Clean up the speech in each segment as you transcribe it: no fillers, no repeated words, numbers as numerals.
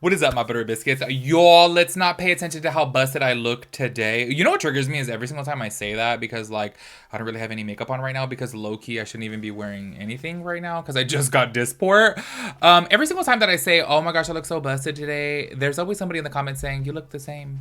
What is up, my butter biscuits? Y'all, let's not pay attention to how busted I look today. You know what triggers me is every single time I say that, because like I don't really have any makeup on right now, because low-key I shouldn't even be wearing anything right now because I just got Dysport. Every single time that I say, oh my gosh, I look so busted today, there's always somebody in the comments saying, you look the same.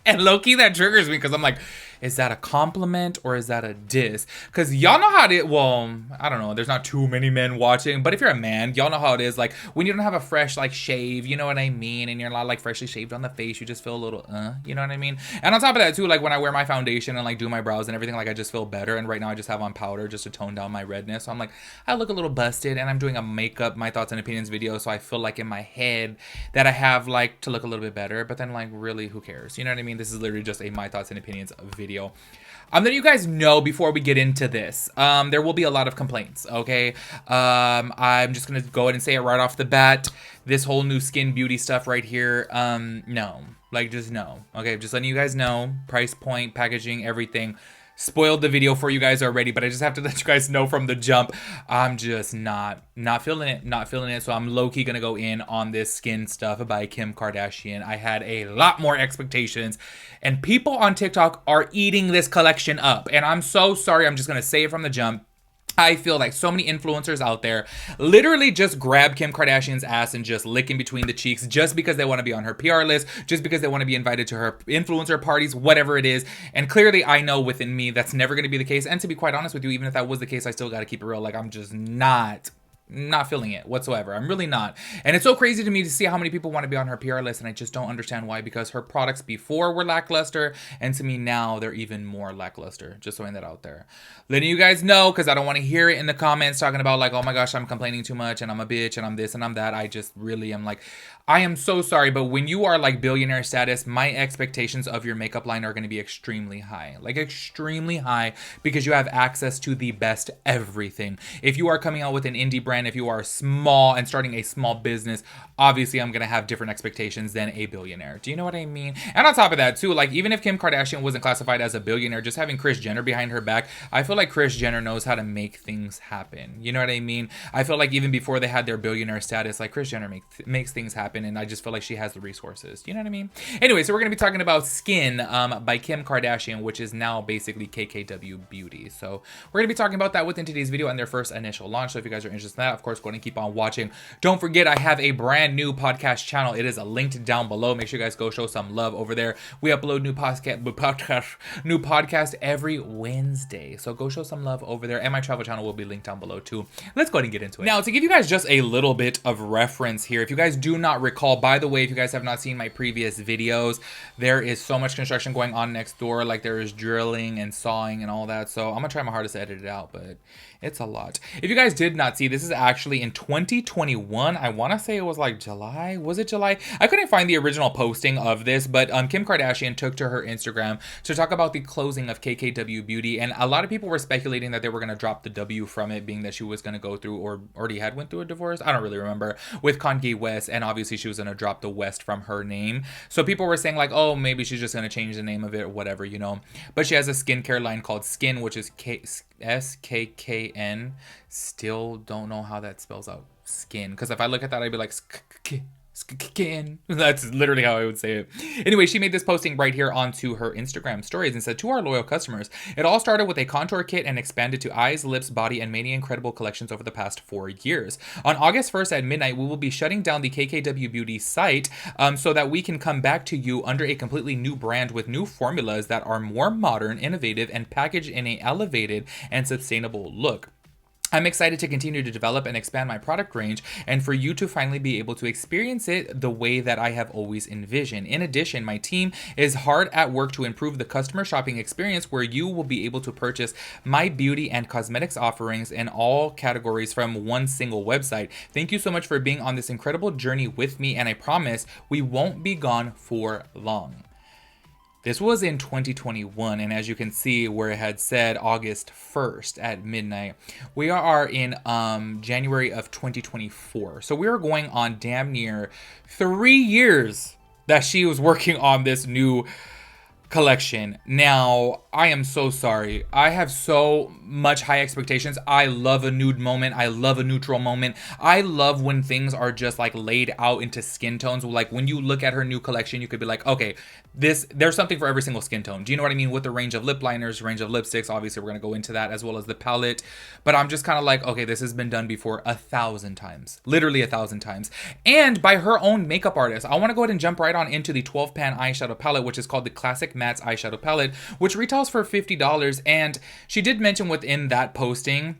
And low-key that triggers me because I'm like, is that a compliment or is that a diss? Because y'all know how it, well, I don't know, there's not too many men watching, but if you're a man, y'all know how it is. Like when you don't have a fresh like shave, you know what I mean? And you're not like freshly shaved on the face, you just feel a little, you know what I mean? And on top of that too, like when I wear my foundation and like do my brows and everything, like I just feel better. And right now I just have on powder just to tone down my redness. So I'm like, I look a little busted, and I'm doing a makeup, my thoughts and opinions video. So I feel like in my head that I have like to look a little bit better, but then like really who cares? You know what I mean? This is literally just a my thoughts and opinions video. Letting you guys know before we get into this, there will be a lot of complaints, okay? I'm just gonna go ahead and say it right off the bat. This whole new skin beauty stuff right here, no. Like, just no, okay? Just letting you guys know, price point, packaging, everything. Spoiled the video for you guys already, but I just have to let you guys know from the jump, I'm just not feeling it, so I'm low-key gonna go in on this skin stuff by Kim Kardashian. I had a lot more expectations, and people on TikTok are eating this collection up, and I'm so sorry. I'm just gonna say it from the jump. I feel like so many influencers out there literally just grab Kim Kardashian's ass and just lick in between the cheeks just because they want to be on her PR list, just because they want to be invited to her influencer parties, whatever it is. And clearly I know within me that's never going to be the case. And to be quite honest with you, even if that was the case, I still got to keep it real. Like, I'm just not feeling it whatsoever. I'm really not. And it's so crazy to me to see how many people want to be on her PR list, and I just don't understand why, because her products before were lackluster, and to me now they're even more lackluster. Just throwing that out there. Letting you guys know, because I don't want to hear it in the comments talking about like, oh my gosh, I'm complaining too much and I'm a bitch and I'm this and I'm that. I just really am like, I am so sorry, but when you are like billionaire status, my expectations of your makeup line are going to be extremely high. Like extremely high, because you have access to the best everything. If you are coming out with an indie brand, if you are small and starting a small business, obviously I'm gonna have different expectations than a billionaire. Do you know what I mean? And on top of that too, like even if Kim Kardashian wasn't classified as a billionaire, just having Kris Jenner behind her back, I feel like Kris Jenner knows how to make things happen. You know what I mean? I feel like even before they had their billionaire status, like Kris Jenner makes things happen, and I just feel like she has the resources. You know what I mean? Anyway, so we're gonna be talking about Skin by Kim Kardashian, which is now basically KKW Beauty. So we're gonna be talking about that within today's video and their first initial launch. So if you guys are interested in that, of course, go ahead and keep on watching. Don't forget, I have a brand new podcast channel. It is linked down below. Make sure you guys go show some love over there. We upload new podcast every Wednesday. So go show some love over there. And my travel channel will be linked down below too. Let's go ahead and get into it. Now, to give you guys just a little bit of reference here, if you guys do not recall, by the way, if you guys have not seen my previous videos, there is so much construction going on next door. Like there is drilling and sawing and all that. So I'm gonna try my hardest to edit it out, but it's a lot. If you guys did not see, this is actually in 2021. I want to say it was like July. Was it July? I couldn't find the original posting of this, but Kim Kardashian took to her Instagram to talk about the closing of KKW Beauty, and a lot of people were speculating that they were going to drop the W from it, being that she was going to go through, or already had went through a divorce, I don't really remember, with Kanye West, and obviously she was going to drop the West from her name. So people were saying like, oh, maybe she's just going to change the name of it or whatever, you know. But she has a skincare line called Skin, which is SKKN. Still don't know how that spells out skin, because if I look at that I'd be like skin. That's literally how I would say it. Anyway, she made this posting right here onto her Instagram stories and said, to our loyal customers, it all started with a contour kit and expanded to eyes, lips, body, and many incredible collections over the past 4 years. On August 1st at midnight, we will be shutting down the KKW Beauty site so that we can come back to you under a completely new brand with new formulas that are more modern, innovative, and packaged in an elevated and sustainable look. I'm excited to continue to develop and expand my product range, and for you to finally be able to experience it the way that I have always envisioned. In addition, my team is hard at work to improve the customer shopping experience, where you will be able to purchase my beauty and cosmetics offerings in all categories from one single website. Thank you so much for being on this incredible journey with me, and I promise we won't be gone for long. This was in 2021, and as you can see where it had said August 1st at midnight, we are in January of 2024. So we are going on damn near 3 years that she was working on this new collection. Now, I am so sorry. I have so much high expectations. I love a nude moment. I love a neutral moment. I love when things are just like laid out into skin tones. Like when you look at her new collection, you could be like, okay, there's something for every single skin tone. Do you know what I mean? With the range of lip liners, range of lipsticks, obviously we're going to go into that, as well as the palette. But I'm just kind of like, okay, this has been done before 1,000 times. Literally 1,000 times. And by her own makeup artist. I want to go ahead and jump right on into the 12 pan eyeshadow palette, which is called the Classic Mattes eyeshadow palette, which retails for $50. And she did mention within that posting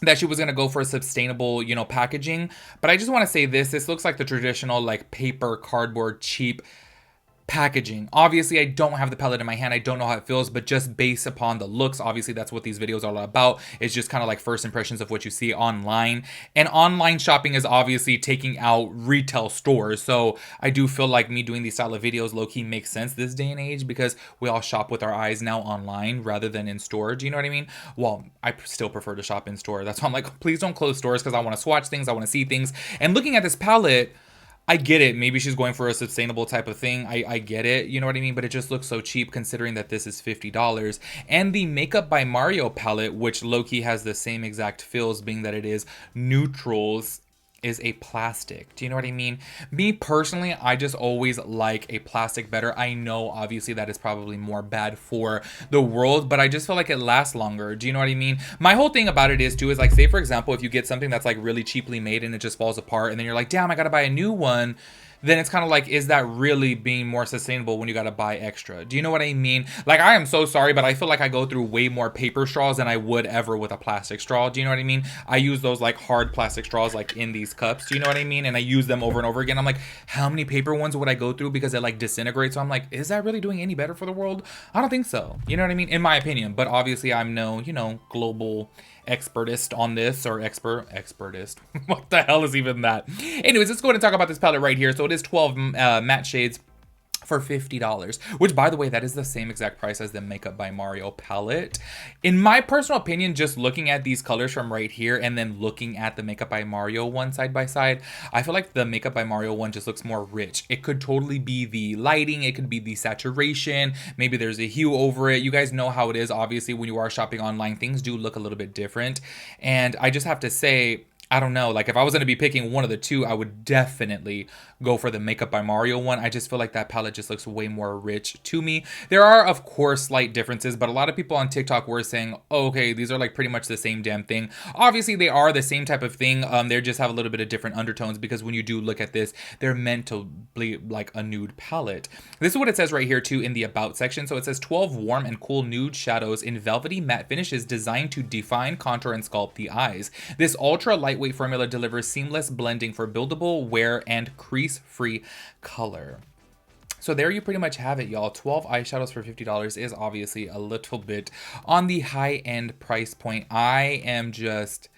that she was going to go for a sustainable, you know, packaging. But I just want to say this looks like the traditional like paper, cardboard, cheap packaging. Obviously, I don't have the palette in my hand. I don't know how it feels, but just based upon the looks, obviously that's what these videos are all about. It's just kind of like first impressions of what you see online. And online shopping is obviously taking out retail stores. So I do feel like me doing these style of videos low-key makes sense this day and age, because we all shop with our eyes now online rather than in store. Do you know what I mean? Well, I still prefer to shop in store. That's why I'm like, please don't close stores, because I want to swatch things. I want to see things. And looking at this palette, I get it. Maybe she's going for a sustainable type of thing. I get it. You know what I mean? But it just looks so cheap considering that this is $50. And the Makeup by Mario palette, which low-key has the same exact feels, being that it is neutrals, is a plastic. Do you know what I mean? Me personally, I just always like a plastic better. I know obviously that is probably more bad for the world, but I just feel like it lasts longer. Do you know what I mean? My whole thing about it is too, is like, say for example, if you get something that's like really cheaply made and it just falls apart, and then you're like, damn, I gotta buy a new one, then it's kind of like, is that really being more sustainable when you got to buy extra? Do you know what I mean? Like, I am so sorry, but I feel like I go through way more paper straws than I would ever with a plastic straw. Do you know what I mean? I use those like hard plastic straws like in these cups. Do you know what I mean? And I use them over and over again. I'm like, how many paper ones would I go through because it like disintegrates? So I'm like, is that really doing any better for the world? I don't think so. You know what I mean? In my opinion. But obviously I'm no, you know, global expertist on this, or expertist. What the hell is even that? Anyways, let's go ahead and talk about this palette right here. So it is 12 matte shades for $50, which by the way, that is the same exact price as the Makeup by Mario palette. In my personal opinion, just looking at these colors from right here and then looking at the Makeup by Mario one side by side, I feel like the Makeup by Mario one just looks more rich. It could totally be the lighting, it could be the saturation, maybe there's a hue over it. You guys know how it is. Obviously, when you are shopping online, things do look a little bit different. And I just have to say, I don't know, like if I was going to be picking one of the two, I would definitely go for the Makeup by Mario one. I just feel like that palette just looks way more rich to me. There are, of course, slight differences, but a lot of people on TikTok were saying, oh, okay, these are like pretty much the same damn thing. Obviously, they are the same type of thing. They just have a little bit of different undertones, because when you do look at this, they're meant to be like a nude palette. This is what it says right here too in the About section. So it says 12 warm and cool nude shadows in velvety matte finishes designed to define, contour, and sculpt the eyes. This ultra lightweight formula delivers seamless blending for buildable wear and crease-free color. So there you pretty much have it, y'all. 12 eyeshadows for $50 is obviously a little bit on the high-end price point. I am just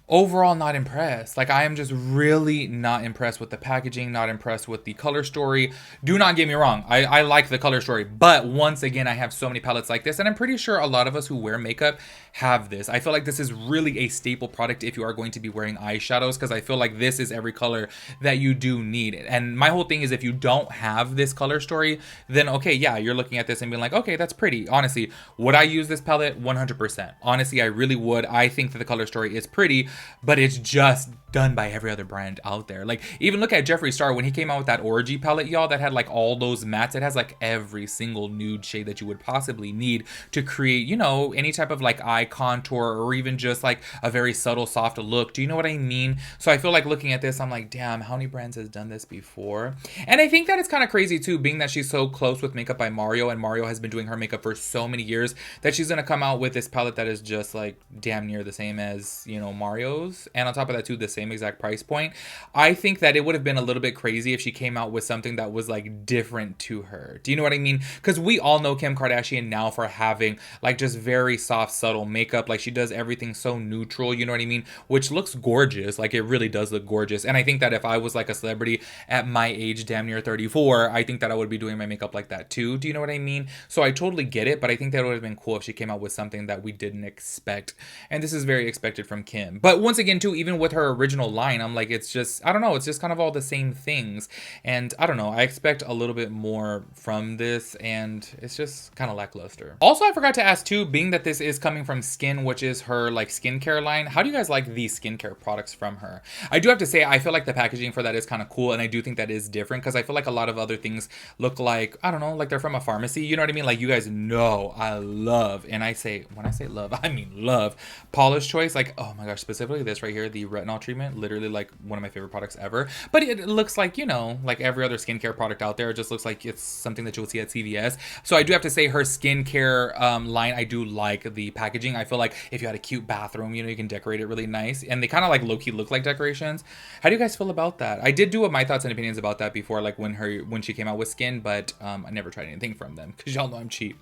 overall not impressed. Like, I am just really not impressed with the packaging, not impressed with the color story. Do not get me wrong, I like the color story, but once again, I have so many palettes like this, and I'm pretty sure a lot of us who wear makeup have this. I feel like this is really a staple product if you are going to be wearing eyeshadows, because I feel like this is every color that you do need. And my whole thing is, if you don't have this color story, then okay, yeah, you're looking at this and being like, okay, that's pretty. Honestly, would I use this palette? 100%. Honestly, I really would. I think that the color story is pretty, but it's just done by every other brand out there. Like, even look at Jeffree Star when he came out with that Orgy palette, y'all, that had like all those mattes. It has like every single nude shade that you would possibly need to create, you know, any type of like eye contour, or even just like a very subtle soft look. Do you know what I mean? So I feel like looking at this, I'm like, damn, how many brands has done this before? And I think that it's kind of crazy too, being that she's so close with Makeup by Mario, and Mario has been doing her makeup for so many years, that she's gonna come out with this palette that is just like damn near the same as, you know, Mario's, and on top of that too, the same exact price point. I think that it would have been a little bit crazy if she came out with something that was like different to her. Do you know what I mean? Because we all know Kim Kardashian now for having like just very soft, subtle makeup. Like, she does everything so neutral, you know what I mean? Which looks gorgeous. Like, it really does look gorgeous. And I think that if I was like a celebrity at my age, damn near 34, I think that I would be doing my makeup like that too. Do you know what I mean? So I totally get it, but I think that would have been cool if she came out with something that we didn't expect. And this is very expected from Kim. But once again too, even with her original original line. I'm like, it's just, I don't know, it's just kind of all the same things. And I don't know, I expect a little bit more from this, and it's just kind of lackluster. Also, I forgot to ask too, being that this is coming from Skin, which is her like skincare line, how do you guys like these skincare products from her? I do have to say, I feel like the packaging for that is kind of cool, and I do think that is different, because I feel like a lot of other things look like, I don't know, like they're from a pharmacy, you know what I mean? Like, you guys know I love, and I say, when I say love, I mean love, Paula's Choice. Like, oh my gosh, specifically this right here, the retinol treatment, literally like one of my favorite products ever. But it looks like, you know, like every other skincare product out there. It just looks like it's something that you'll see at CVS. So I do have to say, her skincare line, I do like the packaging. I feel like if you had a cute bathroom, you know, you can decorate it really nice, and they kind of like low-key look like decorations. How do you guys feel about that? I did do my thoughts and opinions about that before, like when she came out with Skin, but I never tried anything from them, because y'all know I'm cheap.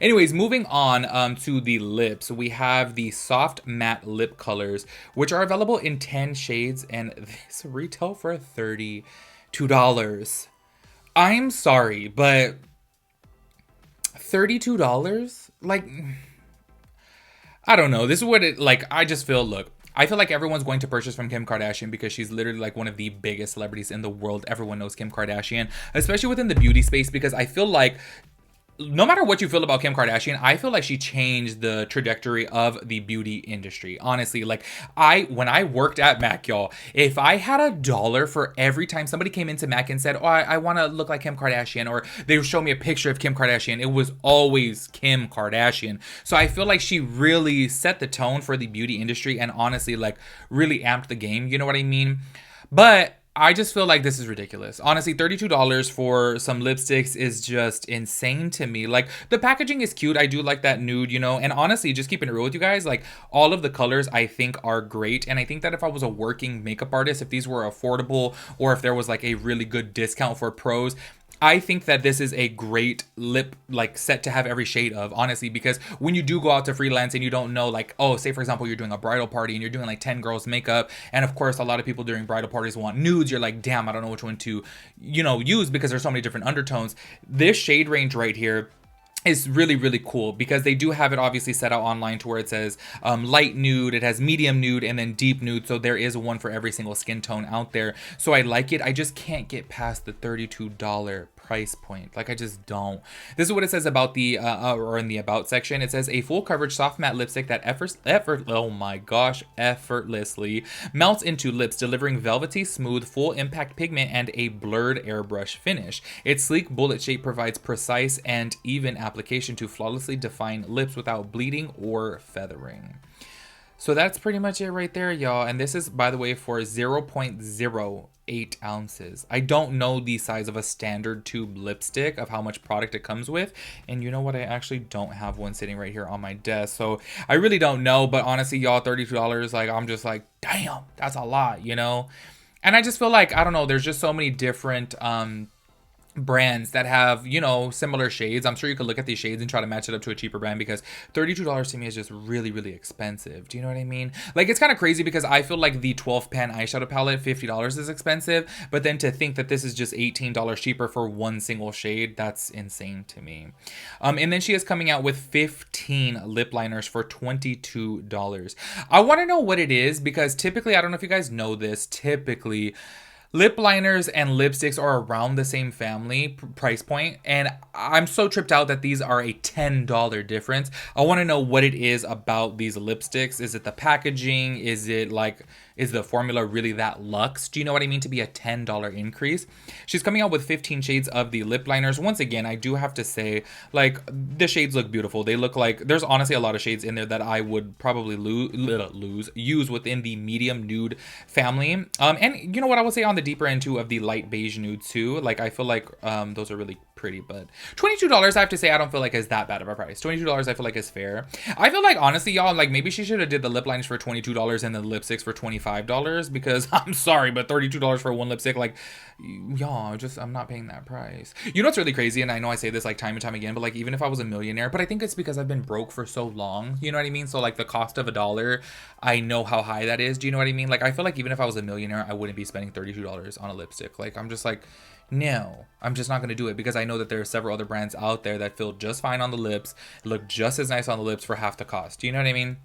Anyways, moving on to the lips, we have the soft matte lip colors, which are available in 10 shades, and this retail for $32. I'm sorry, but $32? Like, I don't know. This is what it, like, I just feel, look, I feel like everyone's going to purchase from Kim Kardashian because she's literally like one of the biggest celebrities in the world. Everyone knows Kim Kardashian, especially within the beauty space, because I feel like no matter what you feel about Kim Kardashian, I feel like she changed the trajectory of the beauty industry. Honestly, like when I worked at MAC, y'all, if I had $1 for every time somebody came into MAC and said, oh, I want to look like Kim Kardashian, or they would show me a picture of Kim Kardashian, it was always Kim Kardashian. So I feel like she really set the tone for the beauty industry, and honestly, like, really amped the game. You know what I mean? But I just feel like this is ridiculous. Honestly, $32 for some lipsticks is just insane to me. Like, the packaging is cute. I do like that nude, you know, and honestly, just keeping it real with you guys, like, all of the colors I think are great. And I think that if I was a working makeup artist, if these were affordable, or if there was like a really good discount for pros, I think that this is a great lip like set to have every shade of, honestly, because when you do go out to freelance and you don't know, like, oh, say for example, you're doing a bridal party and you're doing like 10 girls makeup, and of course a lot of people during bridal parties want nudes, you're like, damn, I don't know which one to, you know, use, because there's so many different undertones. This shade range right here is really, really cool, because they do have it obviously set out online to where it says light nude, it has medium nude, and then deep nude. So there is one for every single skin tone out there. So I like it. I just can't get past the $32 price point. Like, I just don't. This is what it says about the or in the about section. It says a full coverage soft matte lipstick that effortlessly melts into lips, delivering velvety smooth full impact pigment and a blurred airbrush finish. Its sleek bullet shape provides precise and even application to flawlessly define lips without bleeding or feathering. So that's pretty much it right there, y'all. And this is, by the way, for 0.08 ounces. I don't know the size of a standard tube lipstick, of how much product it comes with. And you know what? I actually don't have one sitting right here on my desk. So I really don't know. But honestly, y'all, $32, like, I'm just like, damn, that's a lot, you know? And I just feel like, I don't know, there's just so many different brands that have, you know, similar shades. I'm sure you could look at these shades and try to match it up to a cheaper brand, because $32 to me is just really, really expensive. Do you know what I mean? Like, it's kind of crazy, because I feel like the 12 pan eyeshadow palette, $50 is expensive, but then to think that this is just $18 cheaper for one single shade, that's insane to me. And then she is coming out with 15 lip liners for $22. I want to know what it is, because typically, I don't know if you guys know this, typically lip liners and lipsticks are around the same family price point, and I'm so tripped out that these are a $10 difference. I want to know what it is about these lipsticks. Is it the packaging? Is it like, is the formula really that luxe? Do you know what I mean? To be a $10 increase. She's coming out with 15 shades of the lip liners. Once again, I do have to say, like, the shades look beautiful. They look like, there's honestly a lot of shades in there that I would probably use within the medium nude family. And you know what I would say on the deeper end too, of the light beige nude too. Like, I feel like those are really pretty, but $22 I have to say I don't feel like is that bad of a price. $22 I feel like is fair. I feel like, honestly, y'all, like, maybe she should have did the lip liners for $22 and the lipsticks for $25, because I'm sorry, but $32 for one lipstick, like, y'all, just, I'm not paying that price. You know what's really crazy, and I know I say this like time and time again, but like, even if I was a millionaire, but I think it's because I've been broke for so long, you know what I mean? So like, the cost of $1, I know how high that is. Do you know what I mean? Like, I feel like even if I was a millionaire, I wouldn't be spending $32 on a lipstick. Like, I'm just like, no, I'm just not going to do it, because I know that there are several other brands out there that feel just fine on the lips, look just as nice on the lips for half the cost. Do you know what I mean?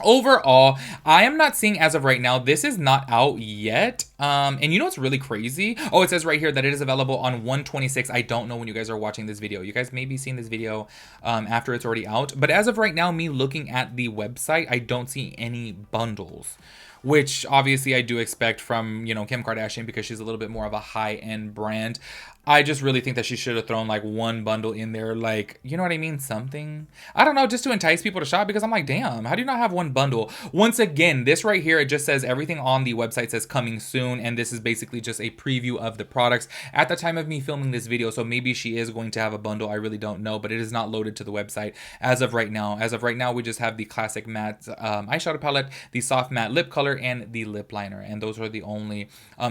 overall, I am not seeing as of right now. This is not out yet. And you know what's really crazy? Oh, it says right here that it is available on 126. I don't know when you guys are watching this video. You guys may be seeing this video after it's already out. But as of right now, me looking at the website, I don't see any bundles, which obviously I do expect from, you know, Kim Kardashian, because she's a little bit more of a high-end brand. I just really think that she should have thrown like one bundle in there, like, you know what I mean? Something. I don't know, just to entice people to shop, because I'm like, damn, how do you not have one bundle? Once again, this right here, it just says everything on the website says coming soon, and this is basically just a preview of the products at the time of me filming this video. So maybe she is going to have a bundle. I really don't know, but it is not loaded to the website as of right now. As of right now, we just have the classic matte eyeshadow palette, the soft matte lip color, and the lip liner, and those are the only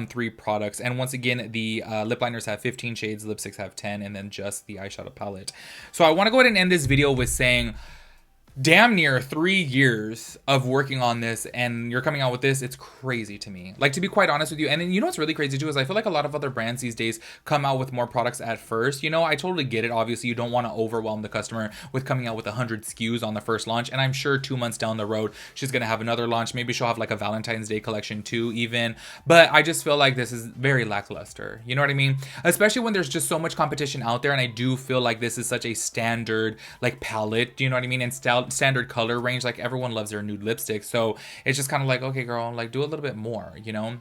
3 products. And once again, the lip liners have 15 shades, lipsticks have 10, and then just the eyeshadow palette. So I want to go ahead and end this video with saying, damn near 3 years of working on this, and you're coming out with this. It's crazy to me, like, to be quite honest with you. And then, you know what's really crazy too is I feel like a lot of other brands these days come out with more products at first. You know, I totally get it. Obviously, you don't want to overwhelm the customer with coming out with 100 SKUs on the first launch, and I'm sure 2 months down the road she's gonna have another launch. Maybe she'll have like a Valentine's Day collection too, even. But I just feel like this is very lackluster, you know what I mean? Especially when there's just so much competition out there, and I do feel like this is such a standard like palette, you know what I mean, and standard color range. Like, everyone loves their nude lipstick, so it's just kind of like, okay girl, like, do a little bit more, you know?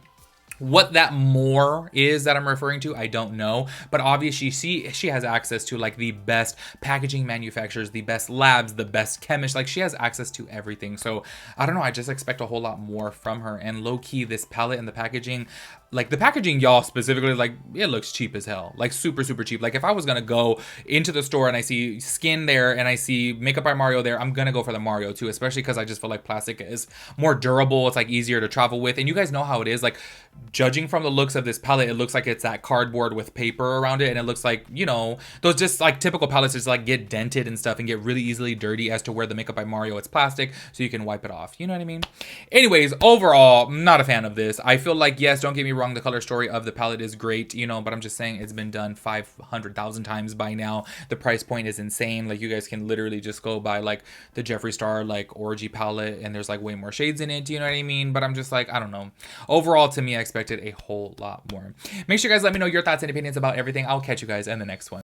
What that more is that I'm referring to, I don't know. But obviously she has access to like the best packaging manufacturers, the best labs, the best chemists. Like, she has access to everything. So I don't know, I just expect a whole lot more from her. And low-key, this palette and the packaging, like the packaging, y'all, specifically, like, it looks cheap as hell. Like, super, super cheap. Like, if I was gonna go into the store and I see skin there and I see Makeup by Mario there, I'm gonna go for the Mario too, especially because I just feel like plastic is more durable. It's like easier to travel with. And you guys know how it is. Like, judging from the looks of this palette, it looks like it's that cardboard with paper around it, and it looks like, you know, those just like typical palettes just like get dented and stuff and get really easily dirty, as to where the Makeup by Mario, it's plastic, so you can wipe it off, you know what I mean? Anyways, overall, I'm not a fan of this. I feel like, yes, don't get me wrong, the color story of the palette is great, you know, but I'm just saying it's been done 500,000 times by now. The price point is insane. Like, you guys can literally just go buy like the Jeffree Star like orgy palette, and there's like way more shades in it, you know what I mean? But I'm just like, I don't know. Overall, to me, I expected a whole lot more. Make sure you guys let me know your thoughts and opinions about everything. I'll catch you guys in the next one.